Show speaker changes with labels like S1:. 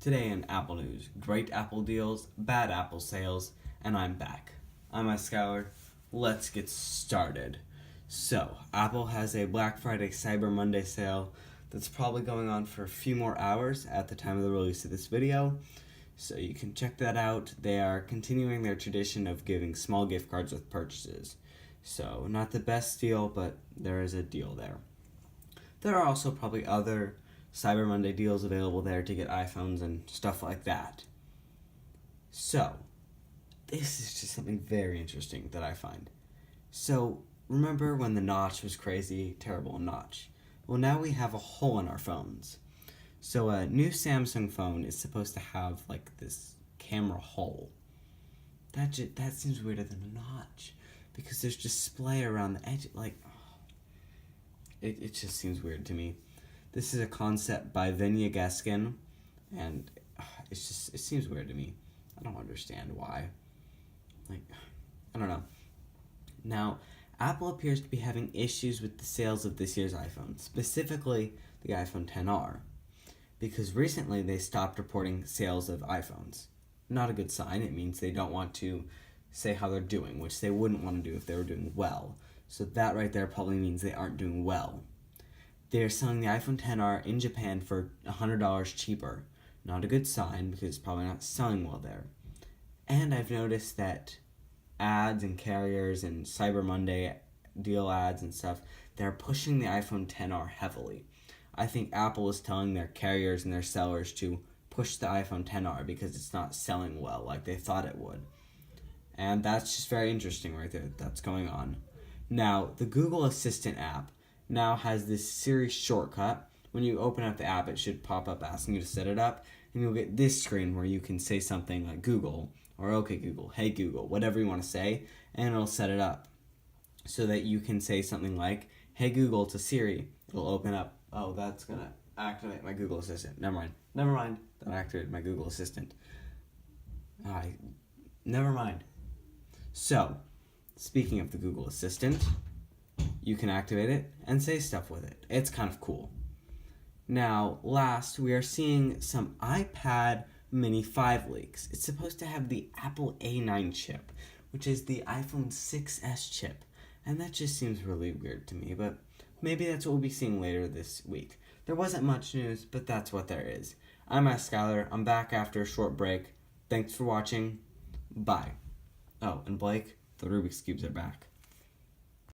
S1: Today in Apple News, great Apple deals, bad Apple sales, and I'm back. I'm Skylar. Let's get started. So, Apple has a Black Friday Cyber Monday sale that's probably going on for a few more hours at the time of the release of this video. So you can check that out. They are continuing their tradition of giving small gift cards with purchases. So, not the best deal, but there is a deal there. There are also probably other Cyber Monday deals available there to get iPhones and stuff like that. So, this is just something very interesting that I find. So, remember when the notch was crazy, terrible notch? Well, now we have a hole in our phones. So, a new Samsung phone is supposed to have like this camera hole. That seems weirder than a notch because there's display around the edge. It just seems weird to me. This is a concept by Venya Gaskin, and it seems weird to me. I don't understand why. I don't know. Now, Apple appears to be having issues with the sales of this year's iPhone, specifically the iPhone XR, because recently they stopped reporting sales of iPhones. Not a good sign. It means they don't want to say how they're doing, which they wouldn't want to do if they were doing well. So that right there probably means they aren't doing well. They're selling the iPhone XR in Japan for $100 cheaper. Not a good sign because it's probably not selling well there. And I've noticed that ads and carriers and Cyber Monday deal ads and stuff, they're pushing the iPhone XR heavily. I think Apple is telling their carriers and their sellers to push the iPhone XR because it's not selling well like they thought it would. And that's just very interesting right there. That's going on. Now, the Google Assistant app now has this Siri shortcut. When you open up the app, it should pop up asking you to set it up, and you'll get this screen where you can say something like Google, or OK Google, hey Google, whatever you want to say, and it'll set it up so that you can say something like, hey Google to Siri. It'll open up. Oh, that's going to activate my Google Assistant. Never mind. That activated my Google Assistant. Never mind. So, speaking of the Google Assistant, you can activate it and say stuff with it. It's kind of cool. Now, last, we are seeing some iPad Mini 5 leaks. It's supposed to have the Apple A9 chip, which is the iPhone 6s chip. And that just seems really weird to me, but maybe that's what we'll be seeing later this week. There wasn't much news, but that's what there is. I'm Skylar. I'm back after a short break. Thanks for watching. Bye. Oh, and Blake, the Rubik's Cubes are back.